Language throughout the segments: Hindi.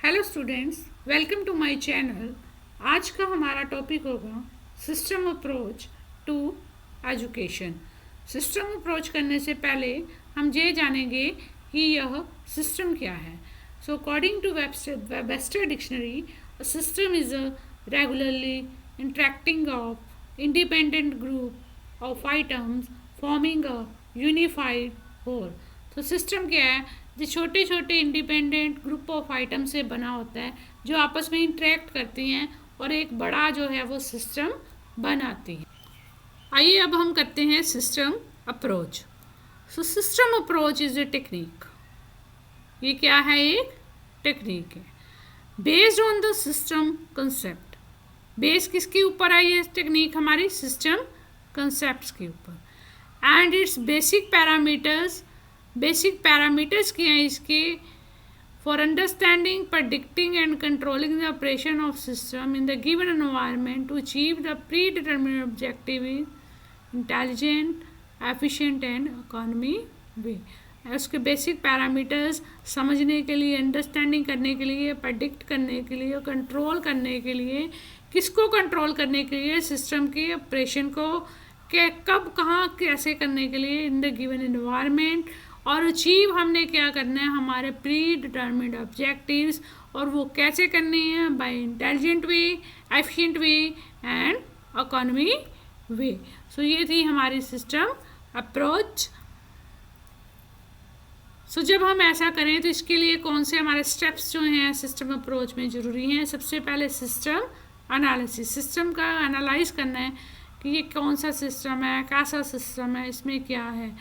Hello students, welcome to my channel. आज का हमारा टॉपिक होगा system approach to education. System approach करने से पहले हम ये जानेंगे कि यह सिस्टम क्या है। So according to Webster dictionary, a system is a regularly interacting of independent group of items forming a unified whole. तो सिस्टम क्या है? जो छोटे छोटे इंडिपेंडेंट ग्रुप ऑफ आइटम से बना होता है, जो आपस में इंटरेक्ट करती हैं और एक बड़ा जो है वो सिस्टम बनाती हैं। आइए अब हम करते हैं system approach. So system approach is a technique. ये क्या है? एक टेक्निक है based on the system concept. Base किसके ऊपर है? ये टेक्निक हमारी सिस्टम कंसेप्ट के ऊपर। एंड इट्स बेसिक पैरामीटर्स क्या हैं इसके? For understanding, predicting and controlling the operation of system in the given environment to achieve the predetermined objective intelligent, efficient and economy way. उसके बेसिक पैरामीटर्स समझने के लिए, अंडरस्टैंडिंग करने के लिए, प्रेडिक्ट करने के लिए, कंट्रोल करने के लिए, किसको कंट्रोल करने के लिए? सिस्टम के ऑपरेशन को के कब, कहाँ, कैसे करने के लिए इन द गिवन एनवायरनमेंट। और अचीव हमने क्या करना है? हमारे प्री डिटर्मिन्ड ऑब्जेक्टिव्स। और वो कैसे करने हैं? By intelligent way, efficient way and economy way. So ये थी हमारी सिस्टम अप्रोच। सो जब हम ऐसा करें तो इसके लिए कौन से हमारे स्टेप्स जो हैं सिस्टम अप्रोच में ज़रूरी हैं? सबसे पहले सिस्टम एनालिसिस। सिस्टम का एनालाइज करना है कि ये कौन सा सिस्टम है, कैसा सिस्टम है, इसमें क्या है।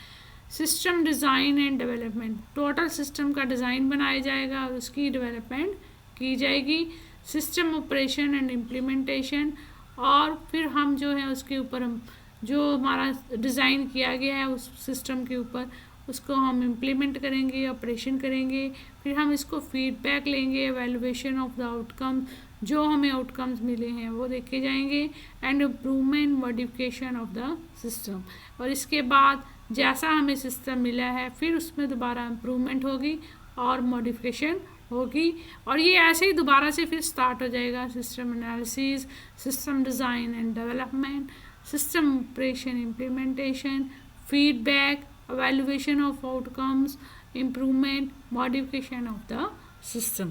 System design and development. Total system का डिज़ाइन बनाया जाएगा और उसकी डेवलपमेंट की जाएगी। System operation and implementation. और फिर हम जो है उसके ऊपर हम जो हमारा डिज़ाइन किया गया है उस सिस्टम के ऊपर, उसको हम इम्प्लीमेंट करेंगे, ऑपरेशन करेंगे। फिर हम इसको फीडबैक लेंगे, एवेलुएशन ऑफ द आउटकम, जो हमें आउटकम्स मिले हैं वो देखे जाएंगे, and improvement, modification of the system. और इसके बाद जैसा हमें सिस्टम मिला है फिर उसमें दोबारा इम्प्रूवमेंट होगी और मॉडिफिकेशन होगी। और ये ऐसे ही दोबारा से फिर स्टार्ट हो जाएगा। System analysis, system design and development, system operation implementation, feedback, evaluation of outcomes, improvement, modification of the system।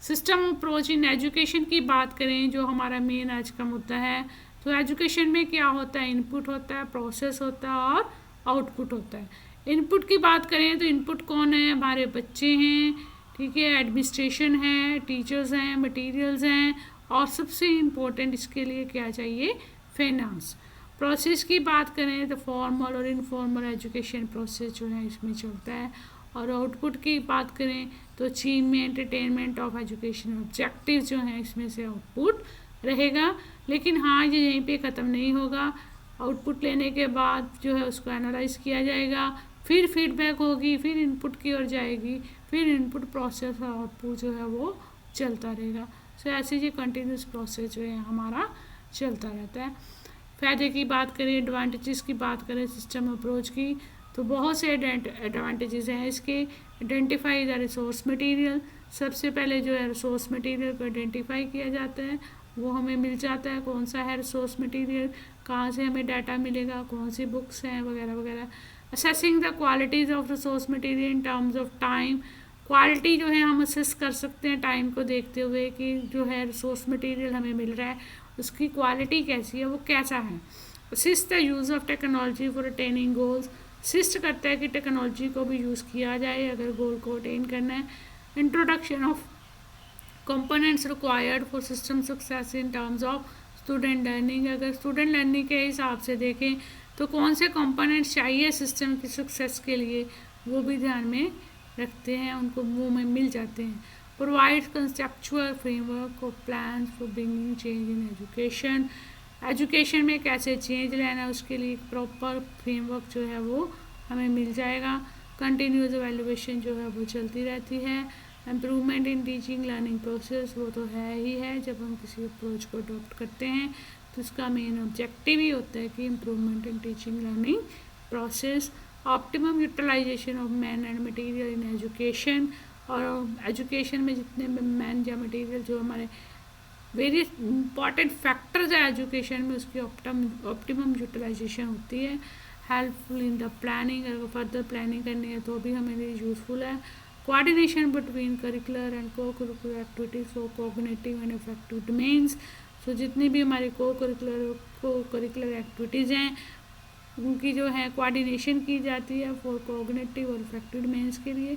System approach in education की बात करें, जो हमारा मेन आज का मुद्दा है, तो एजुकेशन में क्या होता है? इनपुट होता है, प्रोसेस होता है और आउटपुट होता है। इनपुट की बात करें तो इनपुट कौन है? हमारे बच्चे हैं, ठीक है, एडमिनिस्ट्रेशन है, टीचर्स हैं, मटेरियल्स हैं, और सबसे इम्पोर्टेंट इसके लिए क्या चाहिए? फाइनेंस। प्रोसेस की बात करें तो फॉर्मल और इनफॉर्मल एजुकेशन प्रोसेस जो है इसमें चलता है। और आउटपुट की बात करें तो achievement, attainment of education objective जो हैं इसमें से आउटपुट रहेगा। लेकिन हाँ, ये यहीं पे ख़त्म नहीं होगा। आउटपुट लेने के बाद जो है उसको एनालाइज किया जाएगा, फिर फीडबैक होगी, फिर इनपुट की ओर जाएगी, फिर इनपुट, प्रोसेस और आउटपुट जो है वो चलता रहेगा। सो ऐसे ये कंटिन्यूस प्रोसेस जो है हमारा चलता रहता है। फ़ायदे की बात करें, एडवांटेजेस की बात करें सिस्टम अप्रोच की, तो बहुत से एडवांटेजेस हैं इसके। Identify the resource material. सबसे पहले जो है रिसोर्स मटेरियल को आइडेंटिफाई किया जाता है, वो हमें मिल जाता है कौन सा है रिसोर्स मटेरियल, कहाँ से हमें डाटा मिलेगा, कौन सी बुक्स हैं वगैरह वगैरह। Assessing the qualities of resource material in terms of time. Quality जो है हम असेस कर सकते हैं टाइम को देखते हुए कि जो है रिसोर्स मटेरियल हमें मिल रहा है उसकी क्वालिटी कैसी है, वो कैसा है। Assist the use of technology for attaining goals. Assist करता है कि टेक्नोलॉजी को भी यूज़ किया जाए अगर गोल को अटेन करना है। Introduction of components required for system success in terms of student learning. अगर स्टूडेंट लर्निंग के हिसाब से देखें तो कौन से कंपोनेंट्स चाहिए सिस्टम की सक्सेस के लिए, वो भी ध्यान में रखते हैं, उनको वो में मिल जाते हैं। प्रोवाइड कंसेप्चुअल फ्रेमवर्क और plan for bringing change in education. Education में कैसे चेंज लाना है उसके लिए एक प्रॉपर फ्रेमवर्क जो है वो हमें मिल जाएगा। कंटिन्यूस एवेलुएशन जो है वो चलती रहती है। Improvement in teaching learning process, वो तो है ही है। जब हम किसी अप्रोच को अडॉप्ट करते हैं तो उसका मेन ऑब्जेक्टिव ही होता है कि improvement in teaching learning process. Optimum utilisation of man and material in education. और एजुकेशन में जितने भी मैन या मटेरियल जो हमारे वेरियस इंपॉर्टेंट फैक्टर्स है एजुकेशन में, उसकी ऑप्टिमम यूटिलाइजेशन होती है। हेल्पफुल इन द प्लानिंग, अगर फर्दर प्लानिंग करनी है तो भी हमें लिए यूज़फुल है। Coordination between curricular and cocurricular activities for coordinative and effective domains. So जितनी भी हमारी को करिकुलर एक्टिविटीज़ हैं उनकी जो है कोऑर्डिनेशन की जाती है फॉर कोऑर्डिनेटिव और इफेक्टिव डोमेन्स के लिए।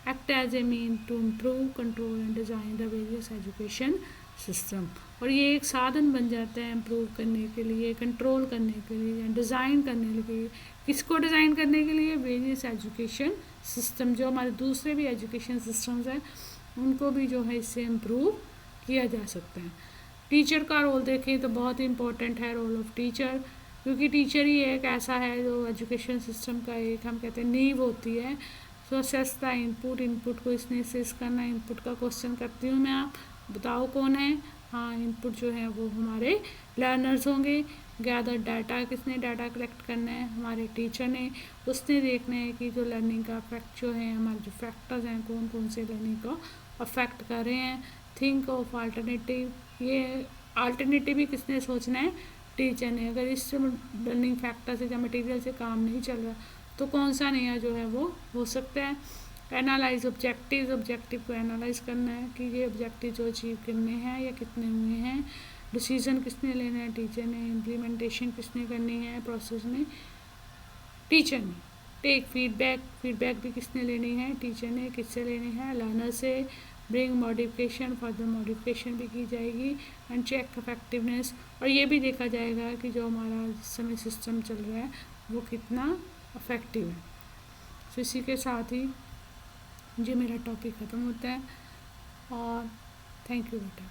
Act as a mean to improve control and design the various education system, और ये एक साधन बन जाता है इम्प्रूव करने के लिए, कंट्रोल करने के लिए, डिज़ाइन करने के लिए। किसको डिज़ाइन करने के लिए? वेरियस एजुकेशन सिस्टम, जो हमारे दूसरे भी एजुकेशन सिस्टम्स हैं उनको भी जो है इससे इम्प्रूव किया जा सकता है। टीचर का रोल देखें तो बहुत ही इम्पोर्टेंट है रोल ऑफ टीचर, क्योंकि टीचर ही एक ऐसा है जो एजुकेशन सिस्टम का एक हम कहते हैं नींव होती है। सो असेस द इनपुट को इसने असेस करना। इनपुट का क्वेश्चन करती हूँ मैं, आप बताओ कौन है? हाँ, इनपुट जो है वो हमारे लर्नर्स होंगे। गैदर डाटा, किसने डाटा कलेक्ट करना है? हमारे टीचर ने। उसने देखना है कि जो लर्निंग का अफेक्ट जो है, हमारे जो फैक्टर्स हैं कौन कौन से लर्निंग को अफेक्ट कर रहे हैं। थिंक ऑफ अल्टरनेटिव, ये अल्टरनेटिव भी किसने सोचना है? टीचर ने। अगर इस लर्निंग फैक्टर से या मटेरियल से काम नहीं चल रहा तो कौन सा नया जो है वो हो सकता है। एनालाइज ऑब्जेक्टिव, ऑब्जेक्टिव को एनालाइज करना है कि ये ऑब्जेक्टिव जो अचीव करने हैं या कितने हुए हैं। डिसीजन किसने लेना है? टीचर ने। इम्प्लीमेंटेशन किसने करनी है प्रोसेस में? टीचर ने। टेक फीडबैक, फीडबैक भी किसने लेनी है? टीचर ने। किससे लेनी है? लर्नर से। ब्रिंग मॉडिफिकेशन, फर्दर मॉडिफिकेशन भी की जाएगी। एंड चेक इफेक्टिवनेस, और ये भी देखा जाएगा कि जो हमारा इस समय सिस्टम चल रहा है वो कितना इफेक्टिव है। तो इसी के साथ ही जो मेरा टॉपिक ख़त्म होता है, और थैंक यू बेटा।